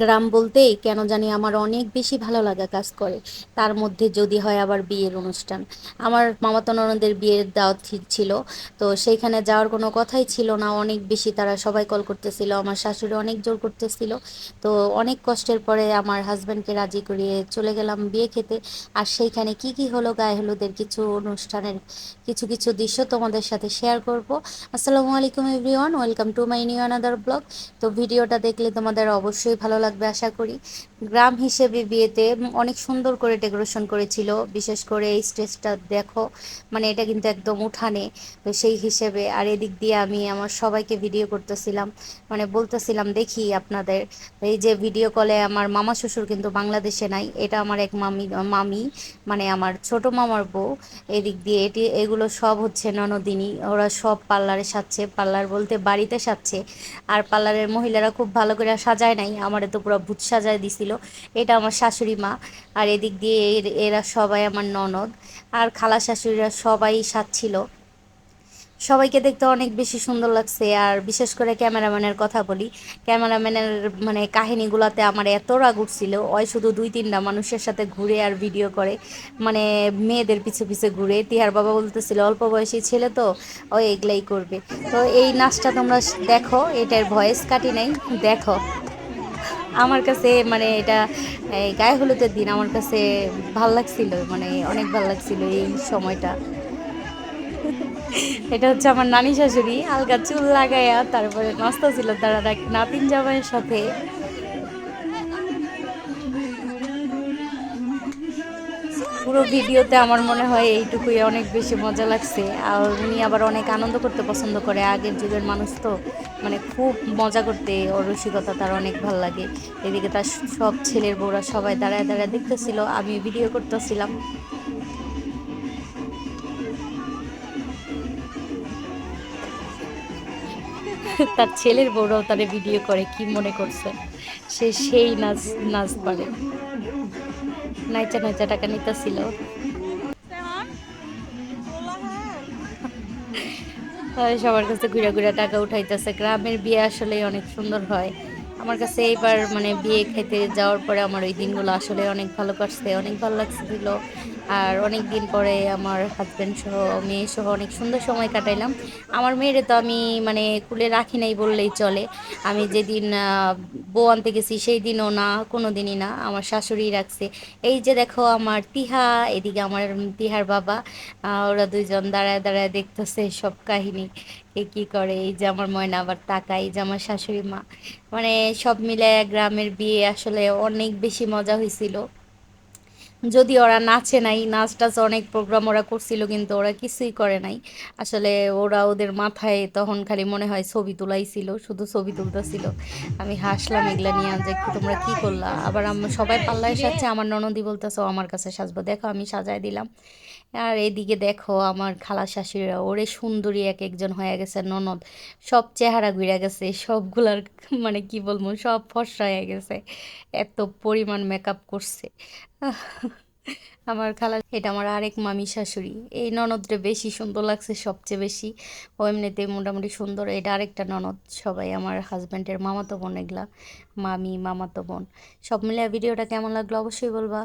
গ্রাম বলতেই কেন জানি আমার অনেক বেশি ভালো লাগা কাজ করে। তার মধ্যে যদি হয় আবার বিয়ের অনুষ্ঠান। আমার মামাতো ননদের বিয়ের দাওয়াত ছিল। তো সেইখানে যাওয়ার কোনো কথাই ছিল না, অনেক বেশি তারা সবাই কল করতেছিল, আমার শাশুড়ি অনেক জোর করতেছিল। তো অনেক কষ্টের পরে আমার হাজব্যান্ডকে রাজি করিয়ে চলে গেলাম বিয়ে খেতে। আর সেইখানে কি কি হলো, গায়ে হলুদের কিছু অনুষ্ঠানের কিছু কিছু দৃশ্য তোমাদের সাথে শেয়ার করব। আসসালামু আলাইকুম everyone, welcome to my new another blog. তো ভিডিওটা দেখলে তোমাদের অবশ্যই ভালো লাগবে আশা করি। গ্রাম হিসেবে বিয়েতে অনেক সুন্দর করে ডেকোরেশন করেছিল, বিশেষ করে এই স্টেজটা দেখো, মানে এটা কিন্তু একদম উঠানে। তো সেই হিসেবে আর এদিক দিয়ে আমি আমার সবাইকে ভিডিও করতেছিলাম, মানে বলতেছিলাম দেখি আপনাদের। এই যে ভিডিও কলে আমার মামা শ্বশুর কিন্তু বাংলাদেশে নাই, এটা আমার এক মামি মামি মানে আমার ছোট মামার বউ। এদিক দিয়ে এগুলো সব হচ্ছে ননদিনী, ওরা সব পার্লারে সাজছে, পার্লার বলতে বাড়িতে সাজছে। আর পার্লারের মহিলারা খুব ভালো করে সাজায় নাই, আমারে তো পুরো ভূত সাজায় দিছিল। এটা আমার শাশুড়ি মা। আর এদিক দিয়ে এরা সবাই আমার ননদ আর খালা শাশুড়িরা সবাই সাজছিল। সবাইকে দেখতে অনেক বেশি সুন্দর লাগছে। আর বিশেষ করে ক্যামেরাম্যানের কথা বলি, ক্যামেরাম্যানের মানে কাহিনীগুলোতে আমার এত রাগ উঠছিল, ওই শুধু দুই তিনটা মানুষের সাথে ঘুরে আর ভিডিও করে, মানে মেয়েদের পিছে পিছে ঘুরে। তিহার বাবা বলতেছিল অল্প বয়সী ছেলে তো, ও এগুলাই করবে। তো এই নাচটা তোমরা দেখো, এটার ভয়েস কাটি নাই, দেখো। আমার কাছে মানে এটা এই গায়ে হলুদের দিন আমার কাছে ভাল লাগছিল, মানে অনেক ভাল লাগছিল এই সময়টা। এটা হচ্ছে আমার নানি শাশুড়ি, আলগা চুল লাগাইয়া তারপরে নাচতেছিল তারা এক নাতিন জামাইয়ের সাথে। পুরো ভিডিওতে আমার মনে হয় এইটুকুই অনেক বেশি মজা লাগছে। আর উনি আবার অনেক আনন্দ করতে পছন্দ করে, আগের যুগের মানুষ তো, মানে খুব মজা করতে, ওর রসিকতা তার অনেক ভাল লাগে। এদিকে তার সব ছেলের বউরা সবাই দাঁড়ায় দাঁড়ায় দেখতেছিল, আমি ভিডিও করতেছিলাম। তার ছেলের বউরাও তারে ভিডিও করে, কি মনে করছে সে সেই নাচ নাচ পারে, নাইচা নাইচা টাকা নিতেছিল। সবার কাছে ঘুরে ঘুরে টাকা উঠাইতেছে। গ্রামের বিয়ে আসলে অনেক সুন্দর হয়। আমার কাছে এইবার মানে বিয়ে খেতে যাওয়ার পরে আমার ওই দিনগুলো আসলে অনেক ভালো কাটছে, অনেক ভালো লাগছিল। আর অনেক দিন পরে আমার হাজবেন্ড সহ মেয়ে সহ অনেক সুন্দর সময় কাটাইলাম। আমার মেয়েরে তো আমি মানে কুলে রাখি নাই বললেই চলে। আমি যেদিন বউ আনতে গেছি সেই দিনও না, কোনো দিনই না, আমার শাশুড়ি রাখছে। এই যে দেখো আমার তিহা, এদিকে আমার তিহার বাবা, ওরা দুইজন দাঁড়ায় দাঁড়ায় দেখতেছে সব কাহিনী, কে কি করে। এই যে আমার ময়না আবার তাকাই, এই যে আমার শাশুড়ি মা, মানে সব মিলে গ্রামের বিয়ে আসলে অনেক বেশি মজা হয়েছিল। যদি ওরা নাচে নাই, নাচ টাচ অনেক প্রোগ্রাম ওরা করছিল, কিন্তু ওরা কিছুই করে নাই আসলে। ওরা ওদের মাথায় তখন খালি মনে হয় ছবি তোলাইছিল, শুধু ছবি তুলতেছিল। আমি হাসলাম এগুলা নিয়ে, যে কি তোমরা কি করলা। আবার সবাই পাল্লায় সাজছে, আমার ননদি বলতেছে "ও আমার কাছে সাজবো, দেখো আমি সাজায় দিলাম"। আর এদিকে দেখো আমার খালা শাশুড়িরা ওরে সুন্দরী এক একজন হয়ে গেছে ননদ, সব চেহারা ঘুরে গেছে সবগুলার, মানে কি বলবো, সব ফর্সা হয়ে গেছে, এত পরিমাণ মেকআপ করছে। আমার খালা, এটা আমার আরেক মামি শাশুড়ি। এই ননদটা বেশি সুন্দর লাগছে সবচেয়ে বেশি, ও এমনিতে মোটামুটি সুন্দর। এটা আরেকটা ননদ, সবাই আমার হাজব্যান্ডের মামাতো বোন, এগুলা মামি মামাতো বোন। সব মিলিয়ে ভিডিওটা কেমন লাগলো অবশ্যই বলবা।